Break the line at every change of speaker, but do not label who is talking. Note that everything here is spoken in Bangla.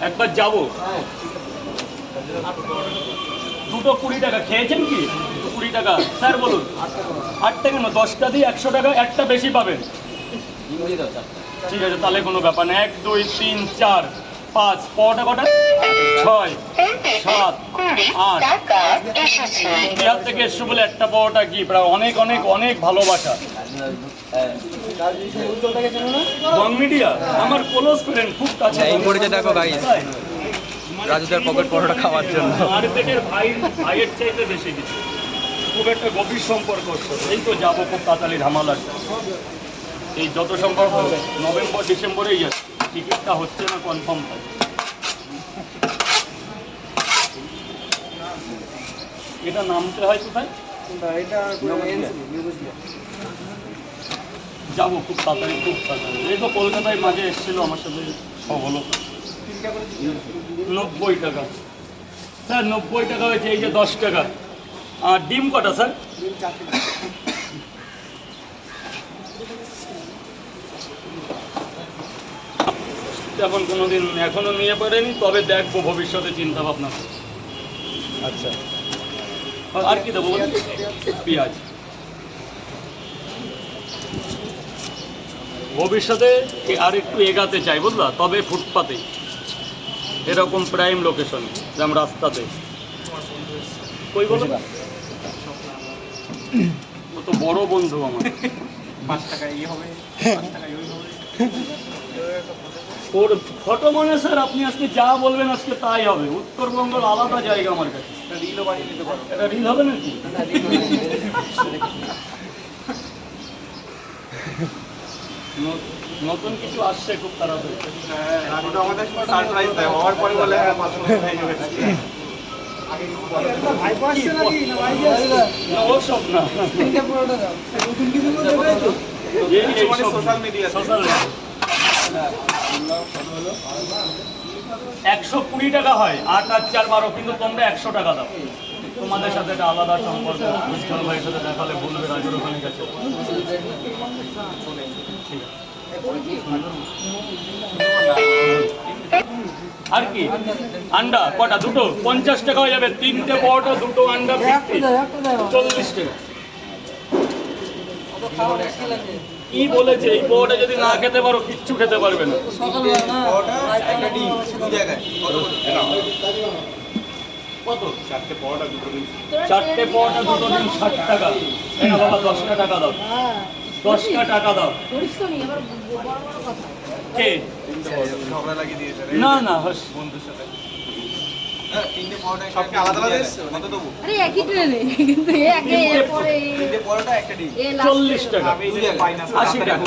একবার যাবো। দুটো 20 টাকা খেয়েছেন কি? 20 টাকা স্যার বলুন। 8 টাকা না, 10টা দিয়ে 100 টাকা, একটা বেশি পাবেন। ঠিক আছে, তাহলে কোনো ব্যাপার না। 1 2 3 4 5 পটা কটা? 6 7 8 বিহার থেকে এসছো বলে একটা পাওয়াটা কি প্রায় অনেক অনেক অনেক ভালোবাসা। মিডিয়া আমার ক্লোজ ফ্রেন্ড, খুব কাছে।
এই মুহূর্তে দেখো গাইস, রাজুদার পকেট পরোটা খাওয়ার জন্য
মার্কেটের ভাইয়ের চাইতে বেশি কিছু, খুব একটা গভীর সম্পর্ক। এই তো যাবো খুব তাড়াতাড়ি ঝামেলা। এই যত সম্ভব নভেম্বর ডিসেম্বরেই যাচ্ছে, টিকিটটা হচ্ছে না কনফার্ম থাকে। এটা নামতে হয় কোথায়? যাবো খুব তাড়াতাড়ি, খুব তাড়াতাড়ি। এই তো কলকাতায় মাঝে এসেছিল আমার সাথে, সব হলো। 90 টাকা স্যার, 90 টাকা হয়েছে। এই যে 10 টাকা। আর ডিম কটা স্যার? এখন কোনোদিন এখনো নিয়ে পারেনি, তবে দেখবো ভবিষ্যতে চিন্তা ভাবনা। আচ্ছা, আর কি দেবো? পেঁয়াজ। ভবিষ্যতে আর একটু এগাতে চাই বুঝলা, তবে ফুটপাতে এরকম প্রাইম লোকেশন, যেমন রাস্তাতে। কই বলো? ও তো বড় বন্ধু আমার। 5 টাকা এই হবে, 5 টাকা ওই হবে। ওর ফটো মানে স্যার আপনি আজকে যা বলবেন আজকে তাই হবে। উত্তরবঙ্গের আলাদা জায়গা আমার কাছে। রিলও বানিয়ে দিতে পারো। এটা রিল হবে নাকি? নতুন কিছু আসছে খুব তাড়াতাড়ি। আমাদের সারপ্রাইজ দেয়, হওয়ার পরে বলে ওসব না, সোশ্যাল মিডিয়া 120 টাকা হয়। 8 আর 4 12, কিন্তু তোমরা 100 টাকা দাও। তোমাদের সাথে একটা আলাদা সম্পর্ক। উজ্জ্বল ভাইয়ের সাথে দেখালে বলবে রাজুর ওখানে গেছে। আর কি আন্ডা কটা? দুটো 50 টাকা হয়ে যাবে। 3টে পরোটা, 2টো আন্ডা 40 টাকা। কি বলেছে? এই পরোটা যদি না খেতে পারো কিচ্ছু খেতে পারবে না। কত? 4টে পরোটা 2টো ডিম 60 টাকা। না বাবা, 10টা টাকা দাও, 10টা টাকা দাও। কে ঝগড়া লাগিয়ে দিয়েছে? না না, বন্ধুর সাথে। 3টে পরোটা সবকে আলাদা আলাদা এসেছে। কত দেবো? আরে একই ট্রেনে, কিন্তু এ আগে এরপরে 3টে পরোটা একটা ডিম 40 টাকা। 80 টাকা।